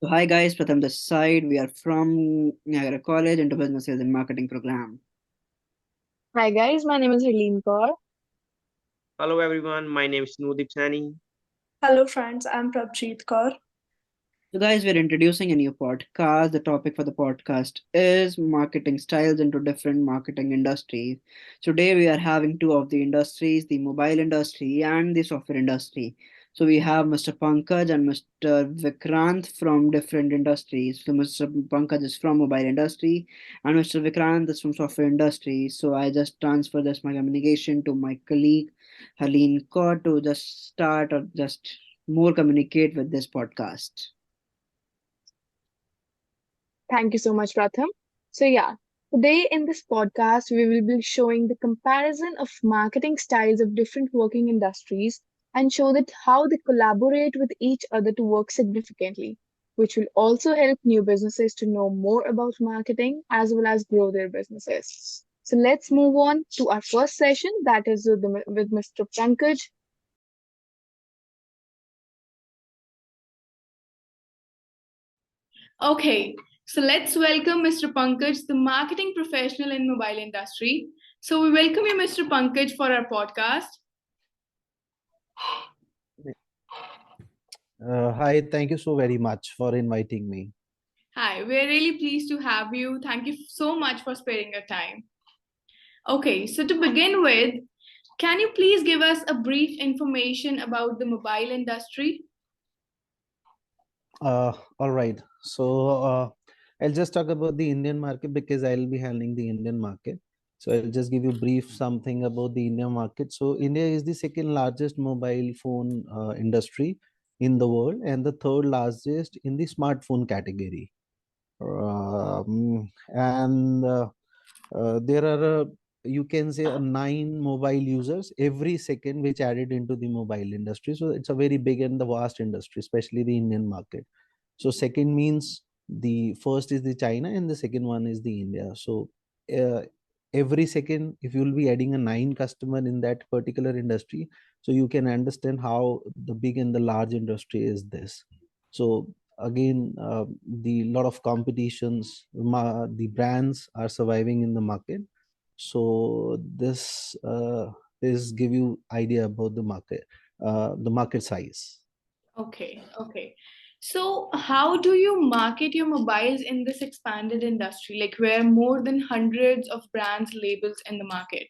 So hi guys, Pratham this side. We are from Niagara College into Business Sales and Marketing program. Hi guys, my name is Helene Kaur. Hello everyone, my name is Noodip Sani. Hello friends, I'm Prabjeet Kaur. So guys, we're introducing a new podcast. The topic for the podcast is marketing styles into different marketing industries. Today we are having two of the industries, the mobile industry and the software industry. So we have Mr. Pankaj and Mr. Vikrant from different industries. So Mr. Pankaj is from mobile industry and Mr. Vikrant is from software industry. So I just transfer this my communication to my colleague Haleen Kaur to just start or just more communicate with this podcast. Thank you so much, Pratham. Today in this podcast, we will be showing the comparison of marketing styles of different working industries and show that how they collaborate with each other to work significantly, which will also help new businesses to know more about marketing as well as grow their businesses. So let's move on to our first session, that is with Mr. Pankaj. Okay, so let's welcome Mr. Pankaj, the marketing professional in mobile industry. So we welcome you, Mr. Pankaj, for our podcast. Hi, thank you so very much for inviting me. Hi, we're really pleased to have you. Thank you so much for sparing your time. Okay, so to begin with, can you please give us a brief information about the mobile industry? All right. So I'll just talk about the Indian market because I'll be handling the Indian market. So I'll just give you brief something about the Indian market. So India is the second largest mobile phone industry in the world and the third largest in the smartphone category. There are you can say 9 mobile users every second which added into the mobile industry, so it's a very big and the vast industry, especially the Indian market. So second means the first is the China and the second one is the India. So uh, every second if you will be adding a 9 customer in that particular industry, so you can understand how the big and the large industry is this. So again, the lot of competitions, the brands are surviving in the market. So this is give you idea about the market size. Okay. So, how do you market your mobiles in this expanded industry, like where more than hundreds of brands labels in the market?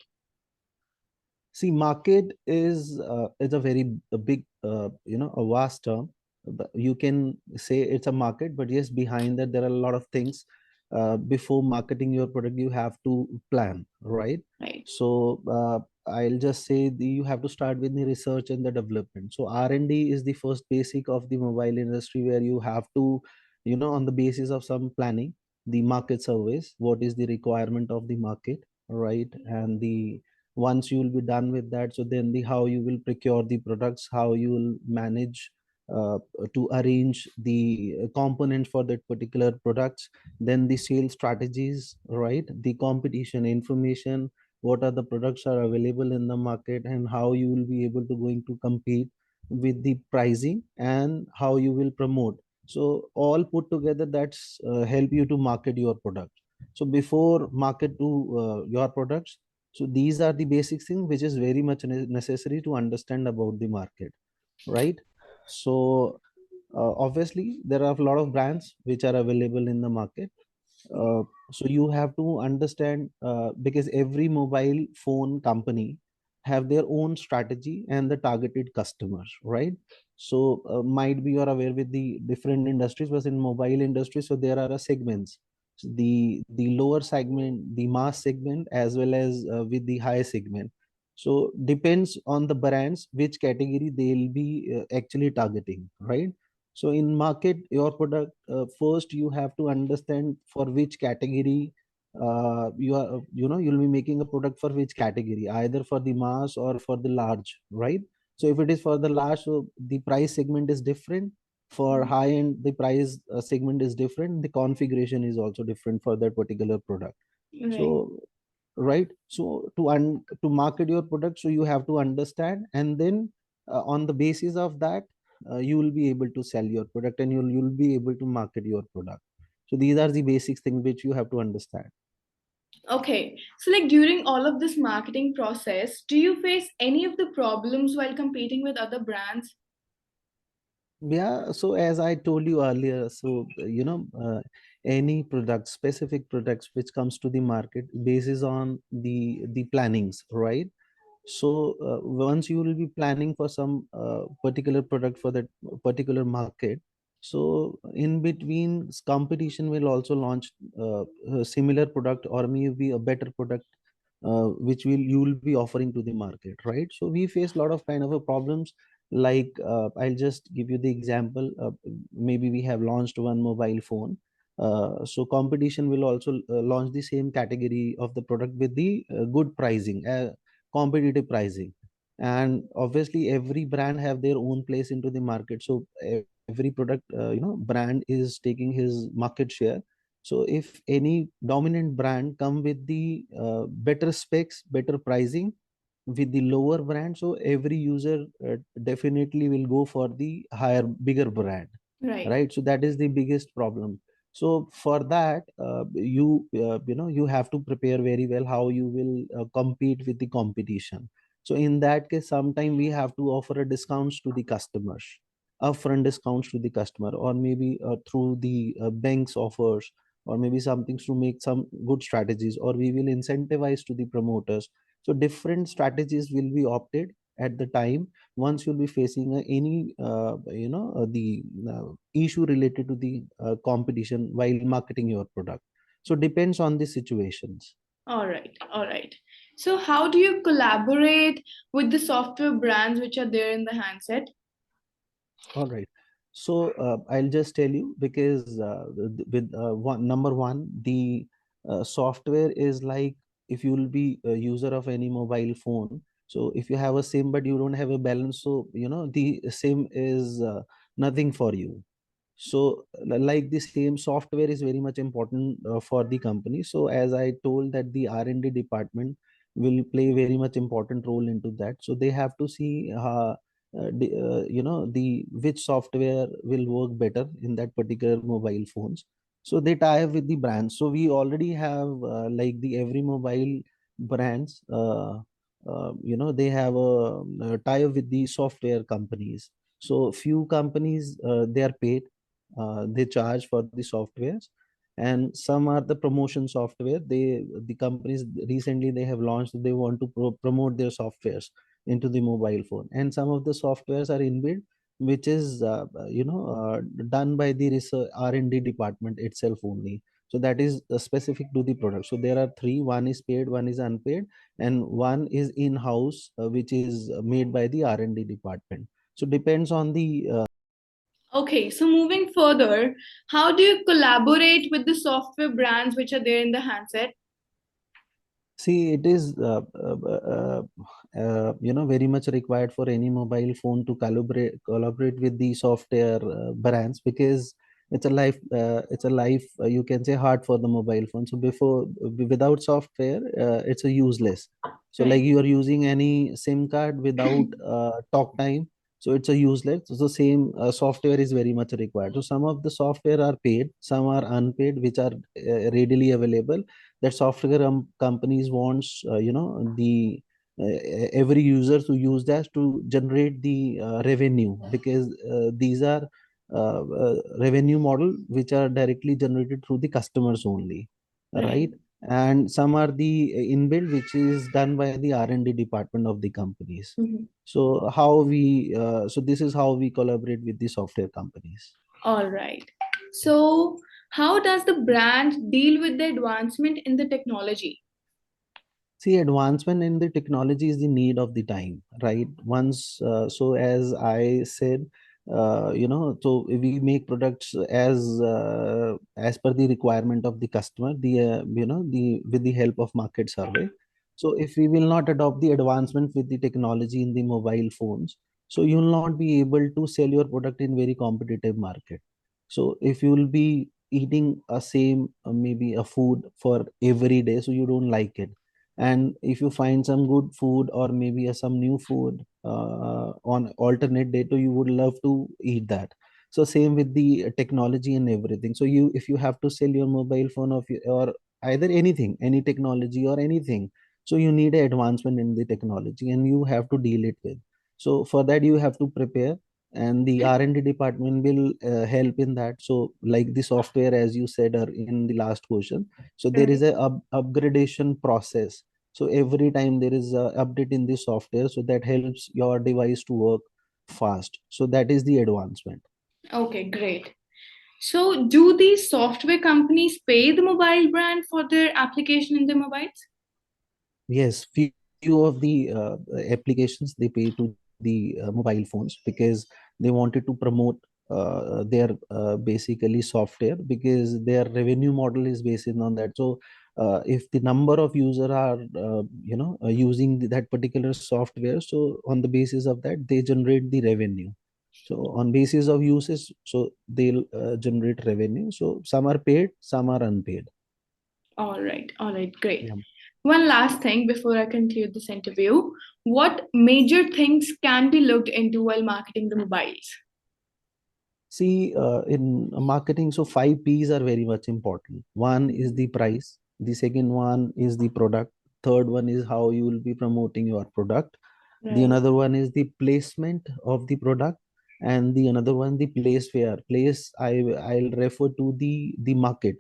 See, market is a very a big a vast term. You can say it's a market, but yes, behind that there are a lot of things. Before marketing your product, you have to plan, right? Right. So I'll just say you have to start with the research and the development. So R&D is the first basic of the mobile industry, where you have to, on the basis of some planning, the market surveys, what is the requirement of the market, right? And the once you will be done with that, so then the how you will procure the products, how you will manage uh, to arrange the component for that particular products, then the sales strategies, right? The competition information, what are the products are available in the market and how you will be able to going to compete with the pricing and how you will promote. So all put together, that's help you to market your product. So before market to your products, so these are the basic things which is very much necessary to understand about the market, right? So obviously there are a lot of brands which are available in the market. uh, so you have to understand, because every mobile phone company have their own strategy and the targeted customers, right? So might be you're aware with the different industries, but in mobile industry, so there are segments. So the lower segment, the mass segment, as well as with the high segment. So depends on the brands which category they'll be actually targeting, right? So in market your product, first you have to understand for which category you are, you'll be making a product for which category, either for the mass or for the large, right? So if it is for the large, so the price segment is different. For high end, the price segment is different. The configuration is also different for that particular product. Right. So right, so to market your product, so you have to understand, and then on the basis of that, you will be able to sell your product, and you'll be able to market your product. So these are the basic things which you have to understand. Okay, so like during all of this marketing process, do you face any of the problems while competing with other brands? Yeah, so as I told you earlier, so any product, specific products which comes to the market bases on the plannings, right? So once you will be planning for some particular product for that particular market, so in between competition will also launch a similar product or maybe a better product which will you will be offering to the market, right? So we face a lot of kind of a problems, like I'll just give you the example. Maybe we have launched one mobile phone, so competition will also launch the same category of the product with the good pricing, competitive pricing. And obviously every brand have their own place into the market, so every product brand is taking his market share. So if any dominant brand come with the better specs, better pricing with the lower brand, so every user definitely will go for the higher, bigger brand, Right. right? So that is the biggest problem. So for that, you have to prepare very well how you will compete with the competition. So in that case, sometime we have to offer a discounts to the customers, upfront discounts to the customer, or maybe through the banks offers, or maybe something to make some good strategies, or we will incentivize to the promoters. So different strategies will be opted at the time once you'll be facing any the issue related to the competition while marketing your product. So depends on the situations. All right, all right. So how do you collaborate with the software brands which are there in the handset? All right. So I'll just tell you, because with number one, the software is like, if you will be a user of any mobile phone. So if you have a SIM but you don't have a balance, so the SIM is nothing for you. So like the same, software is very much important for the company. So as I told that the R&D department will play very much important role into that. So they have to see the which software will work better in that particular mobile phones. So they tie up with the brands. So we already have like the every mobile brands, they have a tie up with the software companies. So few companies, they are paid, they charge for the softwares, and some are the promotion software. The companies recently they have launched, they want to promote their softwares into the mobile phone, and some of the softwares are inbuilt, which is done by the research R&D department itself only. So that is specific to the product. So there are three: one is paid, one is unpaid, and one is in-house, which is made by the R&D department. So depends on the Okay, so moving further, how do you collaborate with the software brands which are there in the handset? See, it is very much required for any mobile phone to collaborate with the software brands, because it's a life, you can say, hard for the mobile phone. So without software, it's a useless. So like Right. you are using any SIM card without talk time, so it's a useless. So the same software is very much required. So some of the software are paid, some are unpaid, which are readily available. That software companies wants the every user to use that to generate the revenue, because these are revenue model which are directly generated through the customers only, Right. right? And some are the inbuilt, which is done by the R&D department of the companies. Mhm. So so this is how we collaborate with the software companies. All right. So, how does the brand deal with the advancement in the technology? See, advancement in the technology is the need of the time, right? Once, so as I said, so we make products as per the requirement of the customer, the with the help of market survey. So if we will not adopt the advancement with the technology in the mobile phones, so you will not be able to sell your product in very competitive market. So if you will be eating a same maybe a food for every day, so you don't like it, and if you find some good food or maybe some new food on alternate day, so you would love to eat that. So same with the technology and everything. So you, if you have to sell your mobile phone or either anything, any technology or anything, so you need an advancement in the technology and you have to deal it with. So for that you have to prepare, and the R&D department will help in that. So like the software, as you said in the last question, so there is Right. a upgradation process. So every time there is a update in the software, so that helps your device to work fast. So that is the advancement. Okay, great. So, do these software companies pay the mobile brand for their application in their mobiles? Yes, few of the applications they pay to the mobile phones because they wanted to promote their basically software, because their revenue model is based on that. So if the number of user are using that particular software, so on the basis of that they generate the revenue. So on basis of uses, so they'll generate revenue. So some are paid, some are unpaid. All right, great. Yeah. One last thing before I conclude this interview. What major things can be looked into while marketing the mobiles? See, in marketing, so 5 P's are very much important. One is the price. The second one is the product. Third one is how you will be promoting your product. The Right, another one is the placement of the product, and the another one the place where place. I'll refer to the market.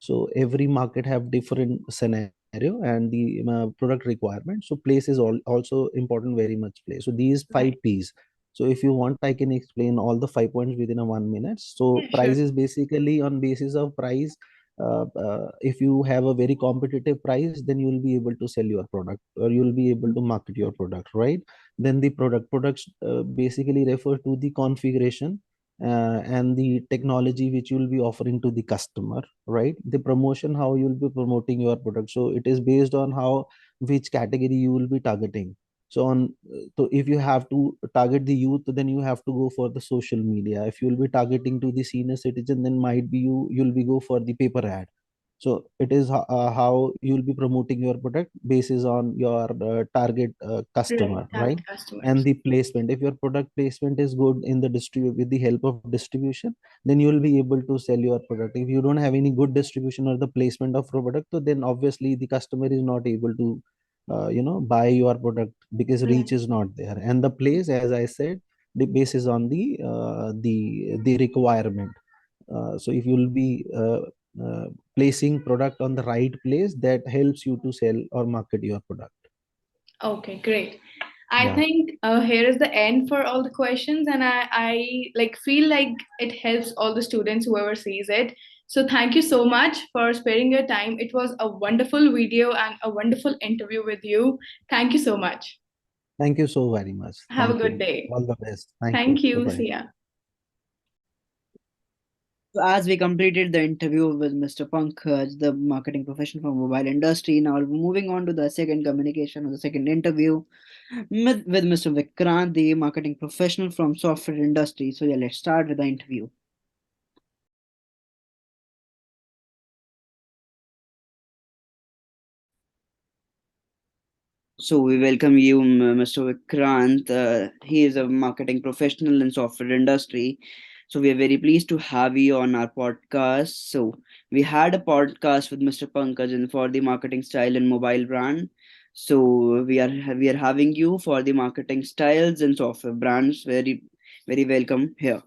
So every market have different scenario and the product requirement. So place is also important, very much place. So these five right. P's. So if you want, I can explain all the 5 points within a 1 minute. So Yeah, sure. price is basically on basis of price. If you have a very competitive price, then you will be able to sell your product or you will be able to market your product, right? Then the products basically refer to the configuration and the technology which you will be offering to the customer, right? The promotion, how you will be promoting your product, so it is based on how, which category you will be targeting. So on, so if you have to target the youth, then you have to go for the social media. If you will be targeting to the senior citizen, then might be you'll be go for the paper ad. So it is how you'll be promoting your product basis on your target Right, customer, right? target And customers. the placement, if your product placement is good in the distribute with the help of distribution, then you will be able to sell your product. If you don't have any good distribution or the placement of product, so then obviously the customer is not able to buy your product because Right. reach is not there. And the place, as I said, the basis on the requirement. So if you will be placing product on the right place, that helps you to sell or market your product. Okay, great. I Yeah. think here is the end for all the questions, and I like feel like it helps all the students whoever sees it. So thank you so much for sparing your time. It was a wonderful video and a wonderful interview with you. Thank you so much. Thank you so very much. Have a Thank good you. day. All the best. Thank you. Thank you. Bye-bye. See ya. So as we completed the interview with Mr. Pankaj, the marketing professional from mobile industry, now we're moving on to the second communication or the second interview with Mr. Vikrant, the marketing professional from software industry. So yeah, let's start with the interview. So we welcome you, Mr. Vikrant. He is a marketing professional in software industry. So we are very pleased to have you on our podcast. So we had a podcast with Mr. Pankaj and for the marketing style and mobile brand. So we are having you for the marketing styles and software brands. Very welcome here.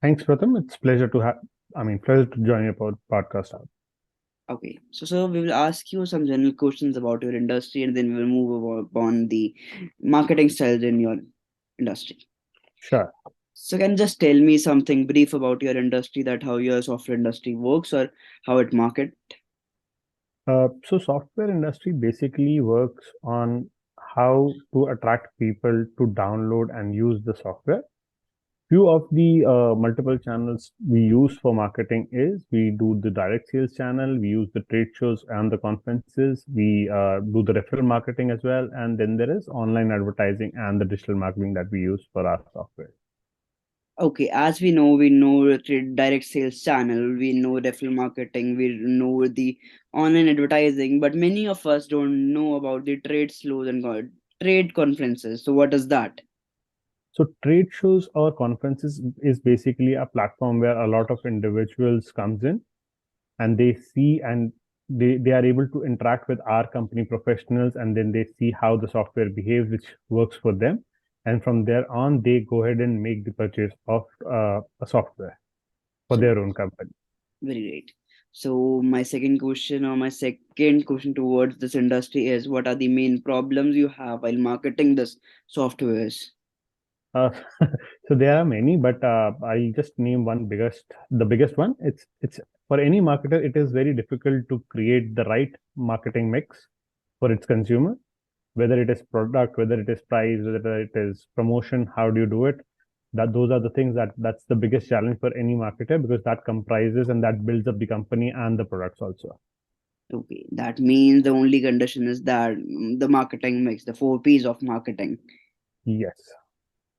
Thanks, Pratham. It's pleasure to join your podcast out. Okay, so we will ask you some general questions about your industry, and then we will move upon the marketing styles in your industry. Sure. So can you just tell me something brief about your industry, that how your software industry works or how it market? So software industry basically works on how to attract people to download and use the software. Few of the multiple channels we use for marketing is we do the direct sales channel, we use the trade shows and the conferences, we do the referral marketing as well, and then there is online advertising and the digital marketing that we use for our software. Okay, as we know the direct sales channel, we know referral marketing, we know the online advertising, but many of us don't know about the trade slows and trade conferences. So what is that? So trade shows or conferences is basically a platform where a lot of individuals comes in and they see and they are able to interact with our company professionals, and then they see how the software behaves, which works for them. And from there on, they go ahead and make the purchase of a software for So their own company. very great. So my second question towards this industry is, what are the main problems you have while marketing this softwares? Uh, so there are many, but I'll just name the biggest one. It's for any marketer, it is very difficult to create the right marketing mix for its consumer, whether it is product, whether it is price, whether it is promotion. How do you do it? Those are the things that's the biggest challenge for any marketer, because that comprises and that builds up the company and the products also. Okay, that means the only condition is that the marketing mix, the four P's of marketing. Yes.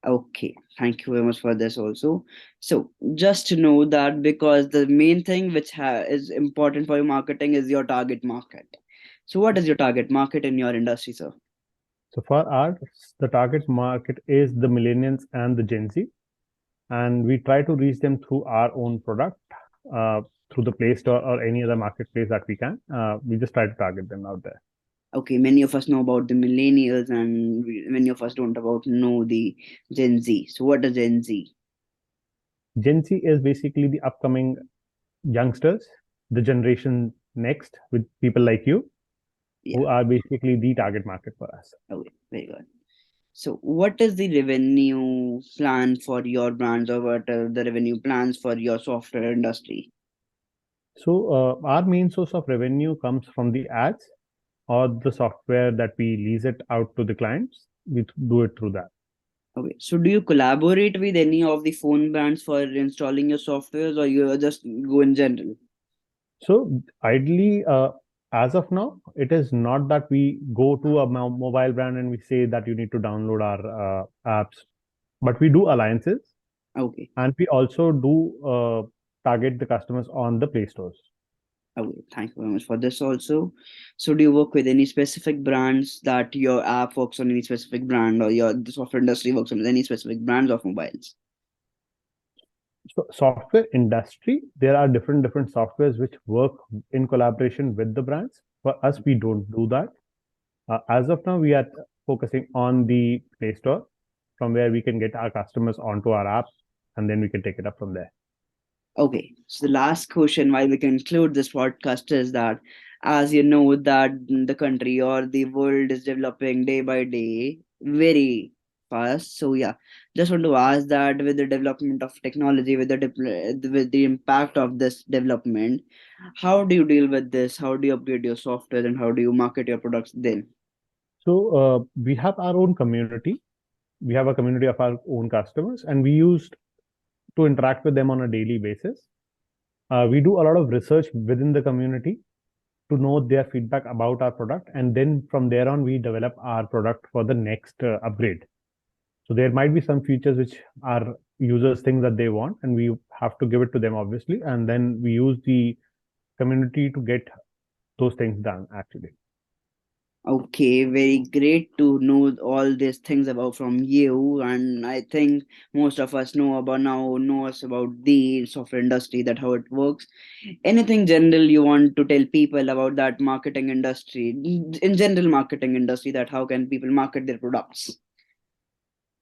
Okay, thank you very much for this also. So just to know that, because the main thing which is important for your marketing is your target market. So what is your target market in your industry, sir? So for us, the target market is the millennials and the Gen Z, and we try to reach them through our own product, uh, through the Play Store or any other marketplace that we can. We just try to target them out there. Okay, many of us know about the millennials, and many of us don't about know the Gen Z. So what is Gen Z? Gen Z is basically the upcoming youngsters, the generation next, with people like you, Yeah. who are basically the target market for us. Okay, very good. So what is the revenue plan for your brands, or what are the revenue plans for your software industry? So our main source of revenue comes from the ads or the software that we lease it out to the clients. We do it through that. Okay, so do you collaborate with any of the phone brands for installing your softwares, or you just go in general? So ideally, as of now, it is not that we go to a mobile brand and we say that you need to download our apps, but we do alliances, Okay, and we also do target the customers on the Play stores. okay, thank you very much for this also. So do you work with any specific brands, that your app works on any specific brand, or the software industry works on any specific brands of mobiles? So software industry, there are different softwares which work in collaboration with the brands. For us, we don't do that. As of now, we are focusing on the Play Store, from where we can get our customers onto our app, and then we can take it up from there. Okay, so the last question while we conclude this podcast is that, as you know, that the country or the world is developing day by day very fast. So yeah, just want to ask that, with the development of technology, with the impact of this development, how do you deal with this? How do you upgrade your software, and how do you market your products then? So we have our own community. We have a community of our own customers, and we used to interact with them on a daily basis. We do a lot of research within the community to know their feedback about our product, and then from there on, we develop our product for the next upgrade. So there might be some features which our users think that they want, and we have to give it to them, obviously, and then we use the community to get those things done, actually. Okay, very great to know all these things about from you, and I think most of us know us about the software industry, that how it works. Anything general you want to tell people about that marketing industry, in general marketing industry, that how can people market their products?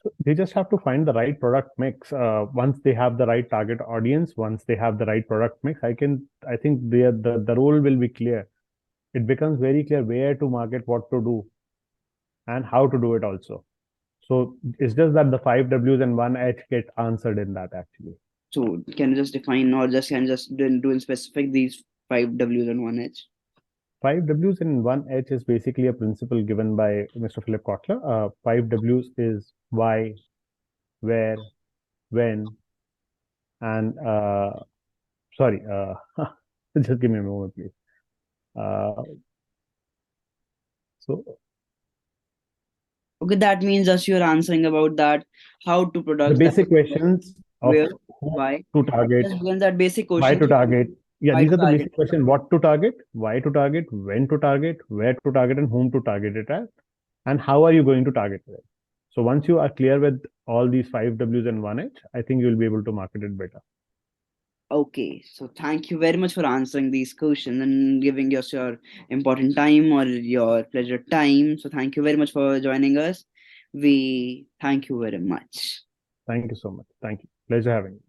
So they just have to find the right product mix. Once they have the right target audience, once they have the right product mix, I think the role will be clear. It becomes very clear where to market, what to do, and how to do it also. So it's just that the 5 Ws and 1 H get answered in that, actually. So can you just define, or just can just do in specific these 5 Ws and 1 H? 5 Ws and 1 H is basically a principle given by Mr. Philip Kotler. 5 Ws is why, where, when, and sorry, just give me a moment, please. So Okay, that means just you're answering about that, how to the products that. basic questions of where, who why. to target, Just begin that basic why question. to target. Yeah, Why these to are the target? basic question: what to target, why to target, when to target, where to target, and whom to target it at, and how are you going to target it. So once you are clear with all these 5 Ws and 1H, I think you'll be able to market it better. Okay, so thank you very much for answering these questions and giving us your important time or your pleasure time. So thank you very much for joining us. We thank you very much. Thank you so much. Thank you. Pleasure having you.